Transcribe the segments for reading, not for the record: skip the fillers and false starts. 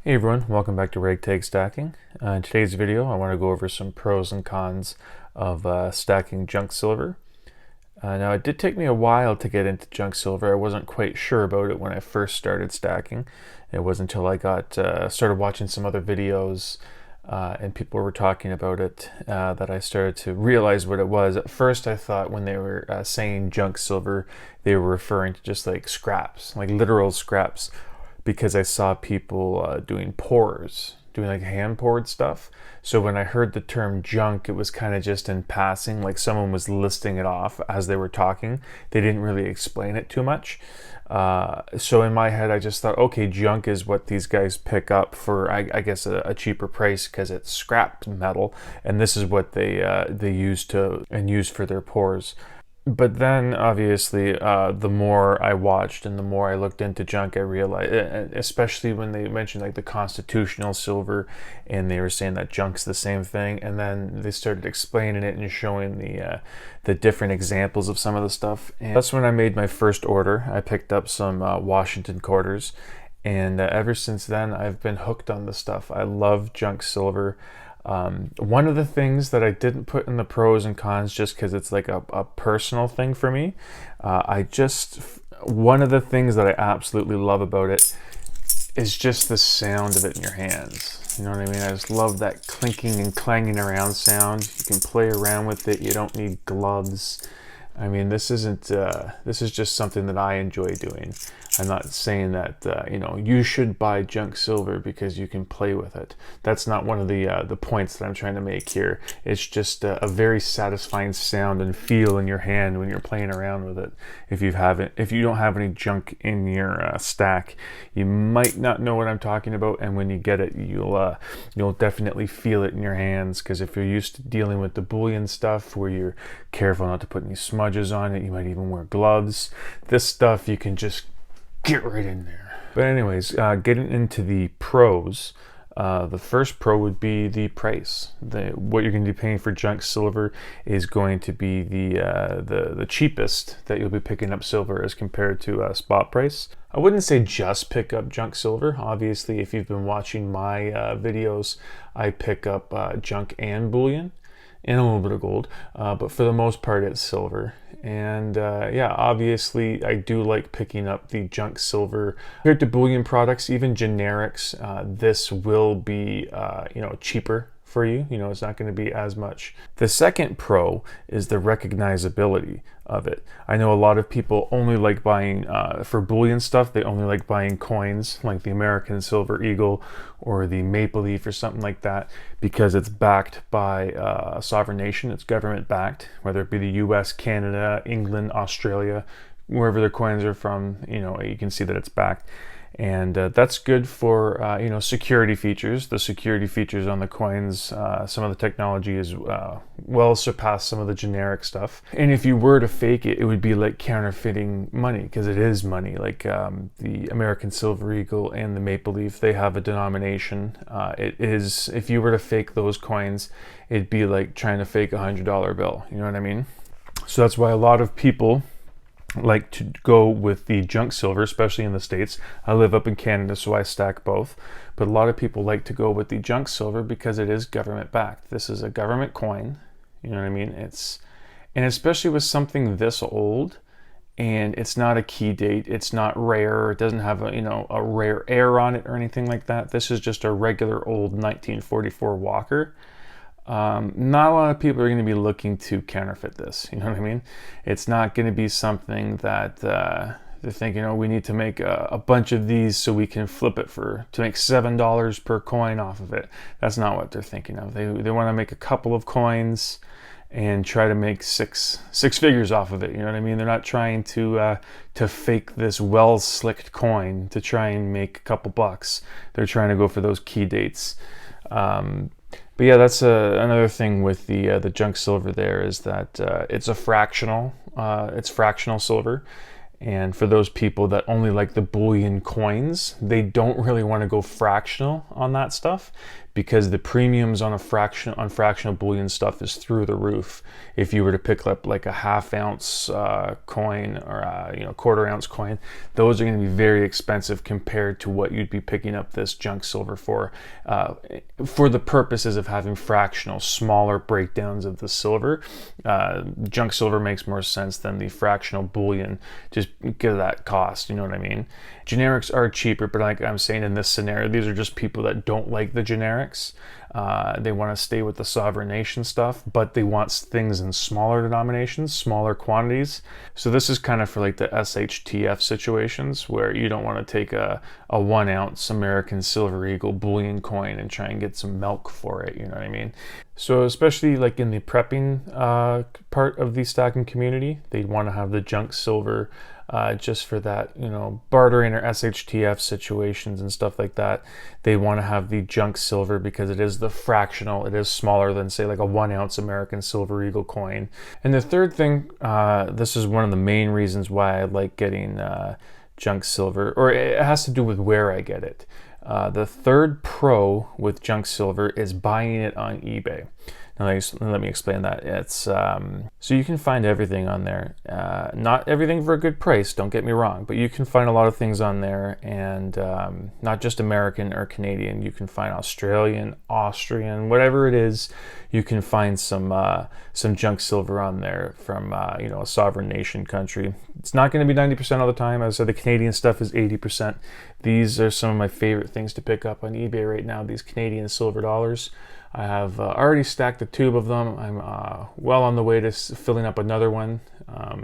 Hey everyone, welcome back to Ragtag Stacking. In today's video, I want to go over some pros and cons of stacking junk silver. Now, it did take me a while to get into junk silver. I wasn't quite sure about it when I first started stacking. It wasn't until I got started watching some other videos and people were talking about it that I started to realize what it was. At first, I thought when they were saying junk silver, they were referring to just like scraps, like literal scraps, because I saw people doing pours, doing like hand poured stuff. So when I heard the term junk, it was kind of just in passing, like someone was listing it off as they were talking. They didn't really explain it too much. So in my head, I just thought, okay, junk is what these guys pick up for, I guess, a cheaper price because it's scrap metal, and this is what they use for their pours. But then, obviously, the more I watched and the more I looked into junk, I realized, especially when they mentioned like the constitutional silver, and they were saying that junk's the same thing, and then they started explaining it and showing the different examples of some of the stuff. And that's when I made my first order. I picked up some Washington quarters, and ever since then, I've been hooked on the stuff. I love junk silver. One of the things that I didn't put in the pros and cons just because it's like a personal thing for me, one of the things that I absolutely love about it is just the sound of it in your hands. You know what I mean? I just love that clinking and clanging around sound. You can play around with it. You don't need gloves. I mean, this is just something that I enjoy doing. I'm not saying that you should buy junk silver because you can play with it. That's not one of the points that I'm trying to make here. It's just a very satisfying sound and feel in your hand when you're playing around with it. If you don't have any junk in your stack, you might not know what I'm talking about. And when you get it, you'll definitely feel it in your hands. Because if you're used to dealing with the bullion stuff, where you're careful not to put any smudges on it, you might even wear gloves. This stuff you can just get right in there. But anyways, getting into the pros, the first pro would be the price. What you're going to be paying for junk silver is going to be the cheapest that you'll be picking up silver as compared to a spot price. I wouldn't say just pick up junk silver. Obviously, if you've been watching my videos, I pick up junk and bullion and a little bit of gold, but for the most part it's silver. And yeah, obviously I do like picking up the junk silver compared to bullion products, even generics. This will be cheaper for you. It's not going to be as much. The second pro is the recognizability of it. I know a lot of people only like buying for bullion stuff. They only like buying coins like the American Silver Eagle or the Maple Leaf or something like that because it's backed by a sovereign nation. It's government backed, whether it be the US, Canada, England, Australia, wherever their coins are from. You can see that it's backed. And that's good for security features. The security features on the coins, some of the technology is well surpassed some of the generic stuff. And if you were to fake it, it would be like counterfeiting money, because it is money. Like the American Silver Eagle and the Maple Leaf, they have a denomination. If you were to fake those coins, it'd be like trying to fake $100 bill. You know what I mean? So that's why a lot of people like to go with the junk silver, especially in the States. I live up in Canada, so I stack both. But a lot of people like to go with the junk silver because it is government backed. This is a government coin. You know what I mean? And especially with something this old, and it's not a key date. It's not rare. It doesn't have a rare air on it or anything like that. This is just a regular old 1944 Walker. Not a lot of people are going to be looking to counterfeit this. You know what I mean? It's not going to be something that they're thinking, we need to make a bunch of these so we can flip it to make $7 per coin off of it. That's not what they're thinking of. They want to make a couple of coins and try to make six figures off of it. You know what I mean? They're not trying to fake this well slicked coin to try and make a couple bucks. They're trying to go for those key dates. But yeah, that's another thing with the junk silver there, is that it's fractional silver. And for those people that only like the bullion coins, they don't really want to go fractional on that stuff because the premiums on fractional bullion stuff is through the roof. If you were to pick up like a half-ounce coin or a quarter-ounce coin, those are going to be very expensive compared to what you'd be picking up this junk silver for the purposes of having fractional, smaller breakdowns of the silver. Junk silver makes more sense than the fractional bullion, just because of that cost. You know what I mean? Generics are cheaper, but like I'm saying, in this scenario, these are just people that don't like the generics. They want to stay with the sovereign nation stuff, but they want things in smaller denominations, smaller quantities. So this is kind of for like the SHTF situations where you don't want to take a 1 ounce American Silver Eagle bullion coin and try and get some milk for it. You know what I mean? So especially like in the prepping part of the stacking community, they'd want to have the junk silver just for that, bartering or SHTF situations and stuff like that. They want to have the junk silver because it is the fractional. It is smaller than, say, like a 1 ounce American Silver Eagle coin. And the third thing, this is one of the main reasons why I like getting junk silver, or it has to do with where I get it. The third pro with junk silver is buying it on eBay. Now let me explain that. It's so you can find everything on there. Not everything for a good price, don't get me wrong, but you can find a lot of things on there, and not just American or Canadian. You can find Australian, Austrian, whatever it is. You can find some junk silver on there from a sovereign nation country. It's not going to be 90% all the time. As I said, the Canadian stuff is 80%. These are some of my favorite things to pick up on eBay right now, these Canadian silver dollars. I have already stacked a tube of them. I'm well on the way to filling up another one. I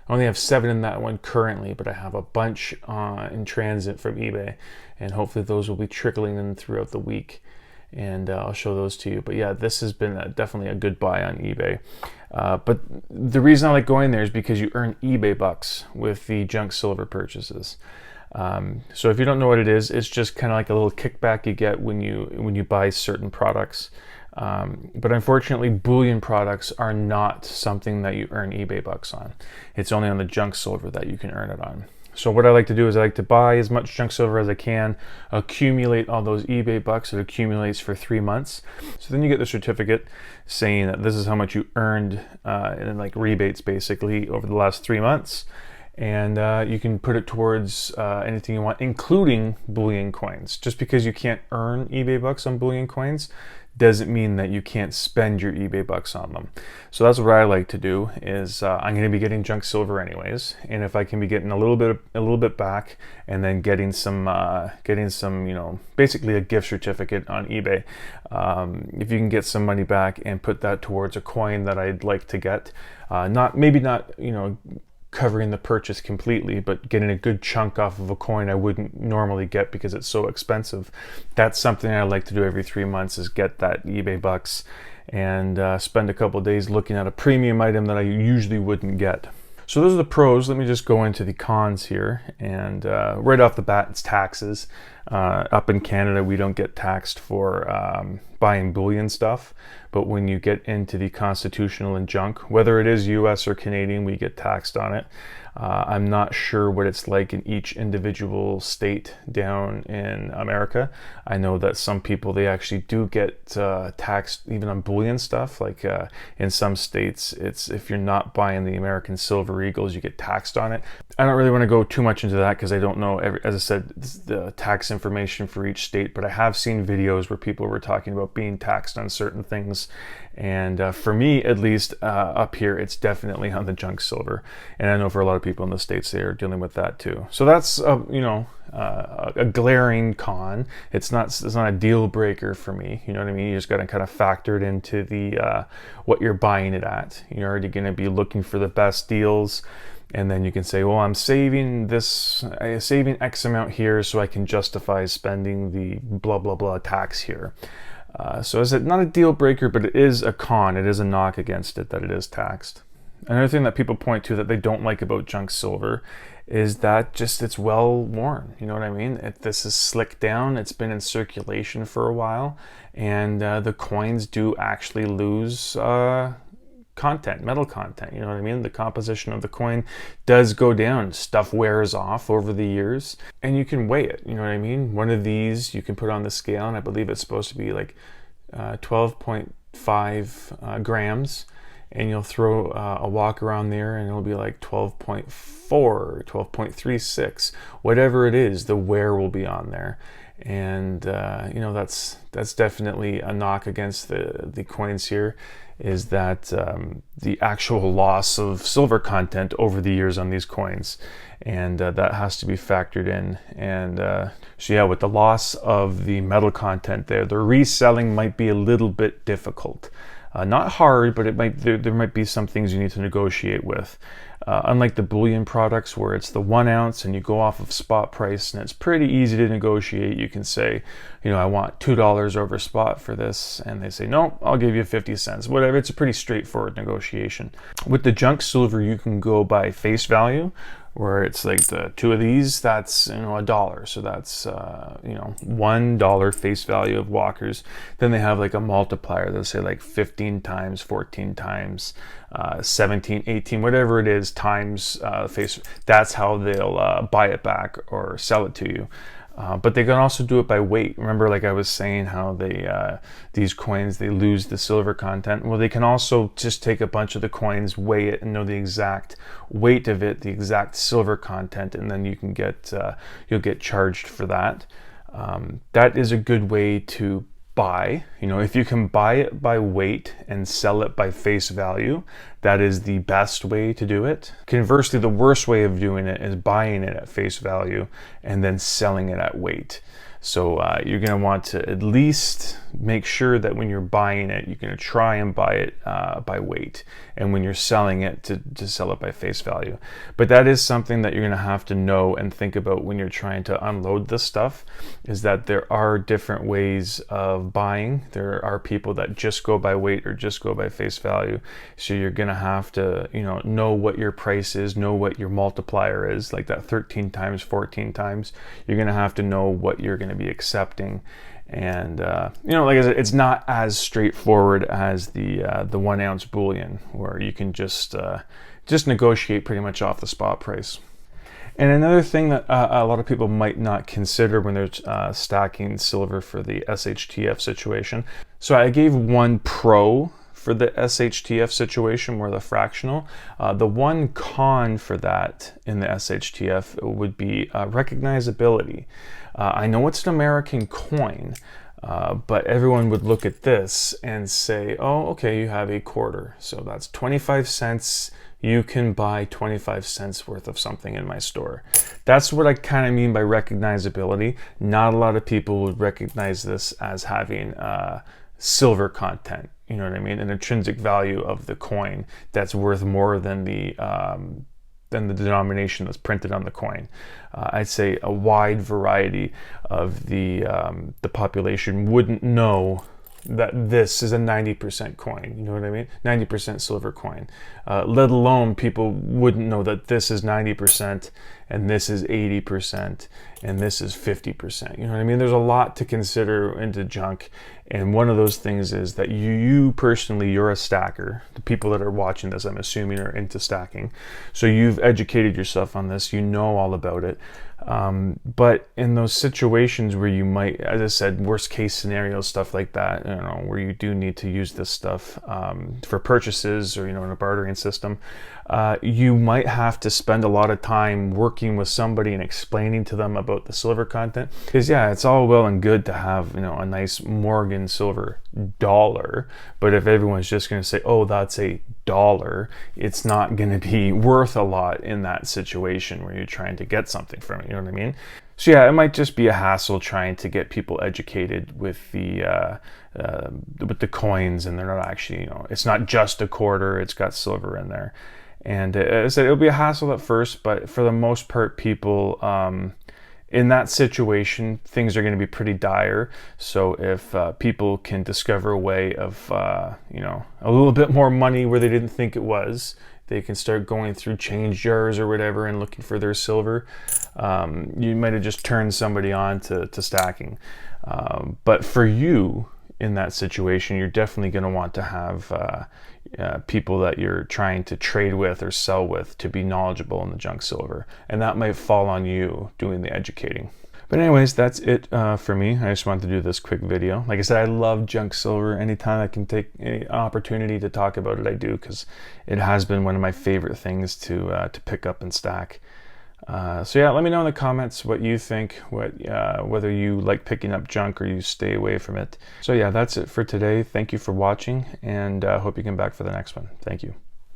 only have 7 in that one currently, but I have a bunch in transit from eBay, and hopefully those will be trickling in throughout the week, and I'll show those to you. But yeah, this has been definitely a good buy on eBay. But the reason I like going there is because you earn eBay bucks with the junk silver purchases. So if you don't know what it is, it's just kind of like a little kickback you get when you buy certain products. But unfortunately, bullion products are not something that you earn eBay bucks on. It's only on the junk silver that you can earn it on. So what I like to do is I like to buy as much junk silver as I can, accumulate all those eBay bucks. It accumulates for 3 months. So then you get the certificate saying that this is how much you earned in like rebates basically over the last 3 months. And you can put it towards anything you want, including bullion coins. Just because you can't earn eBay bucks on bullion coins doesn't mean that you can't spend your eBay bucks on them. So that's what I like to do. Is I'm going to be getting junk silver anyways, and if I can be getting a little bit back, and then getting some basically a gift certificate on eBay. If you can get some money back and put that towards a coin that I'd like to get, not covering the purchase completely, but getting a good chunk off of a coin I wouldn't normally get because it's so expensive. That's something I like to do every 3 months, is get that eBay bucks and spend a couple of days looking at a premium item that I usually wouldn't get. So those are the pros. Let me just go into the cons here. And right off the bat, it's taxes. Up in Canada, we don't get taxed for buying bullion stuff. But when you get into the constitutional and junk, whether it is US or Canadian, we get taxed on it. I'm not sure what it's like in each individual state down in America. I know that some people, they actually do get taxed even on bullion stuff. Like in some states, it's if you're not buying the American Silver Eagles, you get taxed on it. I don't really want to go too much into that because I don't know, as I said, the tax information for each state, but I have seen videos where people were talking about being taxed on certain things. And for me, at least up here, it's definitely on the junk silver. And I know for a lot of people in the States, they are dealing with that too. So that's, a glaring con. It's not a deal breaker for me. You know what I mean? You just got to kind of factor it into the what you're buying it at. You're already going to be looking for the best deals. And then you can say, well, I'm saving X amount here so I can justify spending the blah, blah, blah tax here. So is it not a deal breaker, but it is a con. It is a knock against it that it is taxed. Another thing that people point to that they don't like about junk silver is that just it's well worn. You know what I mean? This is slicked down. It's been in circulation for a while. And the coins do actually lose content, metal content, you know what I mean? The composition of the coin does go down. Stuff wears off over the years, and you can weigh it, you know what I mean? One of these you can put on the scale, and I believe it's supposed to be like 12.5 grams, and you'll throw a walk around there and it'll be like 12.4, 12.36, whatever it is, the wear will be on there. And you know, that's definitely a knock against the coins here, is that the actual loss of silver content over the years on these coins, and that has to be factored in. And so yeah, with the loss of the metal content there, the reselling might be a little bit difficult. Not hard, but there might be some things you need to negotiate with. Unlike the bullion products where it's the 1 ounce and you go off of spot price and it's pretty easy to negotiate. You can say, you know, I want $2 over spot for this, and they say, no, I'll give you 50 cents, whatever. It's a pretty straightforward negotiation. With the junk silver, you can go by face value, where it's like the 2 of these, that's, you know, $1. So that's, you know, $1 face value of walkers. Then they have like a multiplier. They'll say like 15 times, 14 times, 17, 18, whatever it is, times face. That's how they'll buy it back or sell it to you. But they can also do it by weight. Remember, like I was saying, how they these coins, they lose the silver content. Well, they can also just take a bunch of the coins, weigh it, and know the exact weight of it, the exact silver content, and then you can get you'll get charged for that. That is a good way to buy. You know, if you can buy it by weight and sell it by face value, that is the best way to do it. Conversely, the worst way of doing it is buying it at face value and then selling it at weight. So you're going to want to at least make sure that when you're buying it, you're going to try and buy it by weight, and when you're selling it, to sell it by face value. But that is something that you're going to have to know and think about when you're trying to unload this stuff, is that there are different ways of buying. There are people that just go by weight or just go by face value. So you're going to have to, you know what your price is, know what your multiplier is, like that 13 times, 14 times. You're going to have to know what you're going to be accepting. And you know, like I said, it's not as straightforward as the 1 ounce bullion, where you can just negotiate pretty much off the spot price. And another thing that a lot of people might not consider when they're stacking silver for the SHTF situation. So I gave one pro for the SHTF situation, where the fractional. The one con for that in the SHTF would be recognizability. I know it's an American coin, but everyone would look at this and say, oh, okay, you have a quarter. So that's 25 cents. You can buy 25 cents worth of something in my store. That's what I kind of mean by recognizability. Not a lot of people would recognize this as having silver content. You know what I mean? An intrinsic value of the coin that's worth more than the denomination that's printed on the coin. I'd say a wide variety of the population wouldn't know that this is a 90% coin, you know what I mean? 90% silver coin. Let alone people wouldn't know that this is 90% and this is 80% and this is 50%. You know what I mean? There's a lot to consider into junk. And one of those things is that you personally, you're a stacker. The people that are watching this, I'm assuming, are into stacking. So you've educated yourself on this, you know all about it. But in those situations where you might, as I said, worst case scenario, stuff like that, you know, where you do need to use this stuff for purchases, or, you know, in a bartering system, you might have to spend a lot of time working with somebody and explaining to them about the silver content. Because yeah, it's all well and good to have, you know, a nice Morgan silver dollar, but if everyone's just going to say, oh, that's a dollar, it's not going to be worth a lot in that situation where you're trying to get something from it. You know what I mean? So yeah, it might just be a hassle trying to get people educated with the coins, and they're not actually, you know, it's not just a quarter, it's got silver in there. And as I said, it'll be a hassle at first, but for the most part, people in that situation, things are going to be pretty dire. So if people can discover a way of, you know, a little bit more money where they didn't think it was, they can start going through change jars or whatever and looking for their silver. You might have just turned somebody on to stacking. But for you, in that situation, you're definitely going to want to have people that you're trying to trade with or sell with to be knowledgeable in the junk silver, and that might fall on you doing the educating. But anyways, that's it for me. I just wanted to do this quick video. Like I said, I love junk silver. Anytime I can take any opportunity to talk about it, I do, because it has been one of my favorite things to pick up and stack. So yeah, let me know in the comments what you think, whether you like picking up junk or you stay away from it. So yeah, that's it for today. Thank you for watching, and hope you come back for the next one. Thank you.